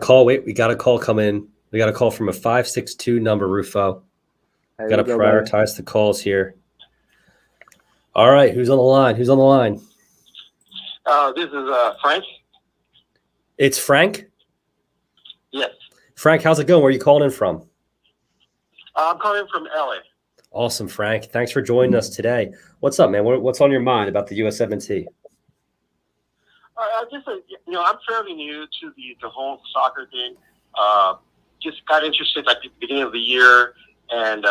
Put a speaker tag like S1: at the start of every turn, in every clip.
S1: Call. Wait, we got a call come in. We got a call from a 562 number, Rufo. Got to prioritize the calls here. All right, who's on the line? Who's on the line?
S2: This is Frank.
S1: It's Frank?
S2: Yes.
S1: Frank, how's it going? Where are you calling in from?
S2: I'm calling from LA.
S1: Awesome, Frank. Thanks for joining us today. What's up, man? What's on your mind about the USMNT?
S2: I'm fairly new to the whole soccer thing. Just got interested at the beginning of the year, and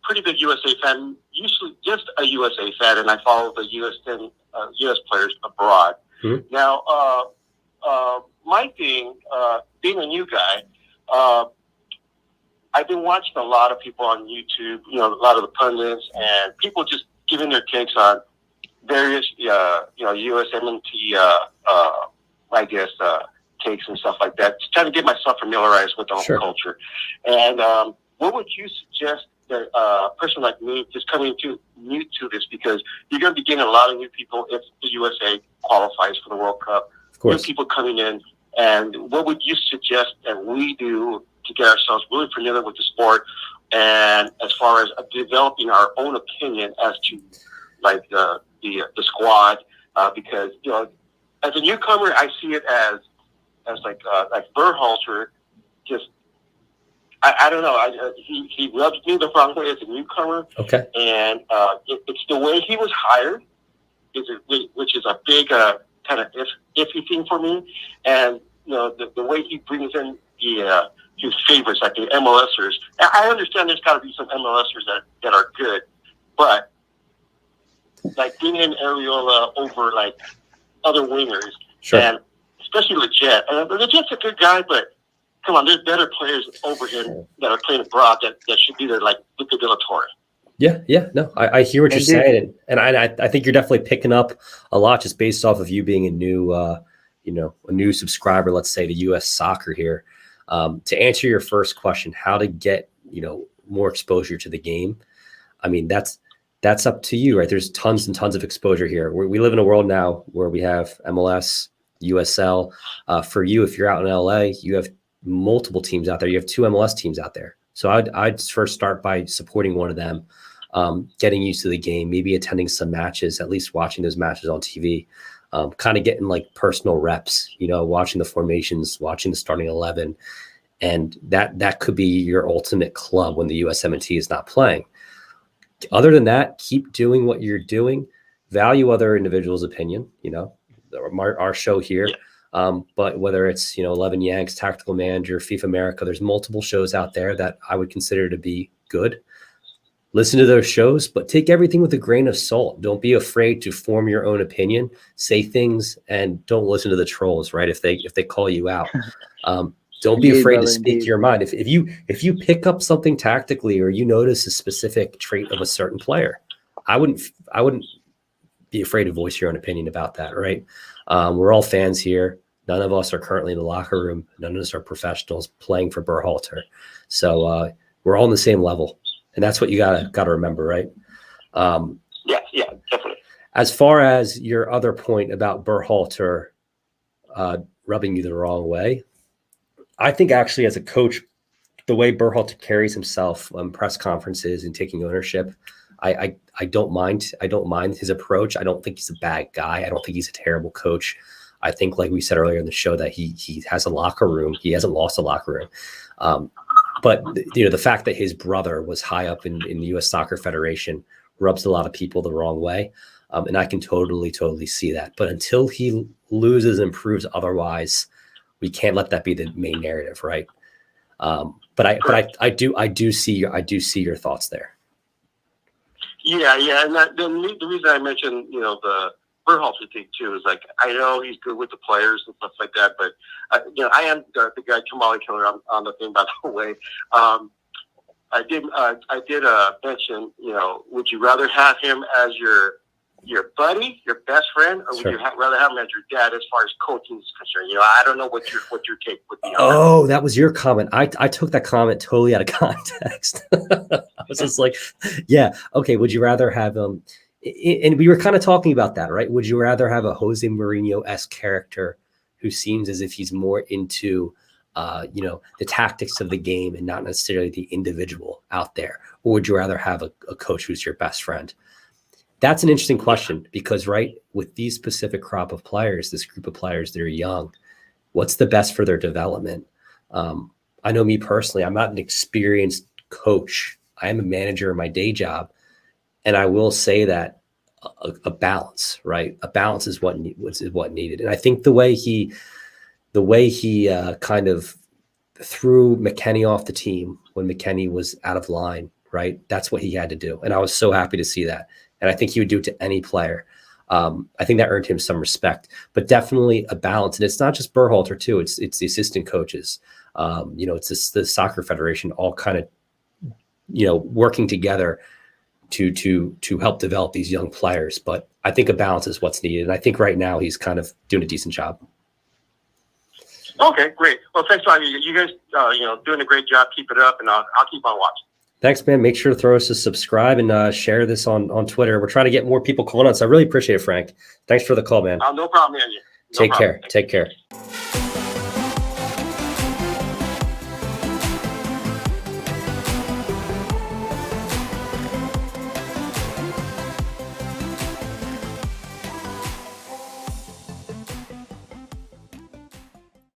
S2: pretty big USA fan. Usually just a USA fan, and I follow the US players abroad.
S1: Mm-hmm.
S2: Now, my thing, being a new guy, I've been watching a lot of people on YouTube, a lot of the pundits and people just giving their takes on various, USMNT, takes and stuff like that. Just trying to get myself familiarized with the whole culture. And what would you suggest that a person like me just coming new to this, because you're going to be getting a lot of new people if the USA qualifies for the World Cup.
S1: Of course.
S2: New people coming in. And what would you suggest that we do to get ourselves really familiar with the sport, and as far as developing our own opinion as to like the squad, because as a newcomer I see it as like Berhalter, just I don't know, he rubs me the wrong way as a newcomer.
S1: Okay.
S2: And it's the way he was hired, which is a big kind of iffy thing for me, and the way he brings in his favorites, like the MLSers. I understand there's got to be some MLSers that are good, but like bringing in Areola over like other wingers,
S1: sure.
S2: And especially Leggett. Leggett's a good guy, but come on, there's better players over him that are playing abroad that should be there, like Luca De La Torre.
S1: Yeah, no, I hear what you're saying, and I think you're definitely picking up a lot just based off of you being a new subscriber, let's say, to U.S. soccer here. To answer your first question, how to get more exposure to the game, I mean that's up to you, right? There's tons and tons of exposure here. We live in a world now where we have MLS, USL. For you, if you're out in LA, you have multiple teams out there. You have 2 MLS teams out there. So I'd first start by supporting one of them, getting used to the game, maybe attending some matches, at least watching those matches on TV, kind of getting like personal reps, watching the formations, watching the starting 11. And that could be your ultimate club when the USMNT is not playing. Other than that, keep doing what you're doing, value other individuals' opinion, our show here. Yeah. But whether it's, 11 Yanks, Tactical Manager, FIFA America, there's multiple shows out there that I would consider to be good. Listen to those shows, but take everything with a grain of salt. Don't be afraid to form your own opinion, say things, and don't listen to the trolls, right? If they call you out. Don't be afraid to speak your mind. If you pick up something tactically, or you notice a specific trait of a certain player, I wouldn't be afraid to voice your own opinion about that, right? We're all fans here. None of us are currently in the locker room. None of us are professionals playing for Berhalter. So we're all on the same level. And that's what you gotta remember, right?
S2: Yeah, definitely.
S1: As far as your other point about Berhalter rubbing you the wrong way, I think actually as a coach, the way Berhalter carries himself on press conferences and taking ownership, I don't mind. I don't mind his approach. I don't think he's a bad guy. I don't think he's a terrible coach. I think, like we said earlier in the show, that he has a locker room. He hasn't lost a locker room. But the fact that his brother was high up in the U.S. Soccer Federation rubs a lot of people the wrong way, and I can totally see that. But until he loses and proves otherwise, we can't let that be the main narrative, right? But I do see your thoughts there.
S2: Yeah, and the reason I mentioned the Berhalter thing too is, like, I know he's good with the players and stuff like that, but I am the guy Kamali Killer on the thing, by the way. I did mention, would you rather have him as your buddy, your best friend, or would you rather have him as your dad as far as coaching is concerned? I don't know what your take would be on that.
S1: Oh, that was your comment. I took that comment totally out of context. I was just like, yeah, okay, would you rather have him? And we were kind of talking about that, right? Would you rather have a Jose Mourinho-esque character who seems as if he's more into the tactics of the game and not necessarily the individual out there? Or would you rather have a coach who's your best friend? That's an interesting question because, right, with these specific crop of players, this group of players that are young, what's the best for their development? I know me personally, I'm not an experienced coach. I am a manager in my day job. And I will say that a balance, right? A balance is what needed. And I think the way he kind of threw McKennie off the team when McKennie was out of line, right? That's what he had to do. And I was so happy to see that. And I think he would do it to any player. I think that earned him some respect, but definitely a balance. And it's not just Berhalter too. It's the assistant coaches. It's the soccer federation all kind of, working together to help develop these young players. But I think a balance is what's needed. And I think right now he's kind of doing a decent job.
S2: Okay, great. Well, thanks a lot. You guys, doing a great job. Keep it up, and I'll keep on watching.
S1: Thanks, man. Make sure to throw us a subscribe and share this on Twitter. We're trying to get more people calling on, so I really appreciate it, Frank. Thanks for the call, man.
S2: No problem, man.
S1: Take care. Take care.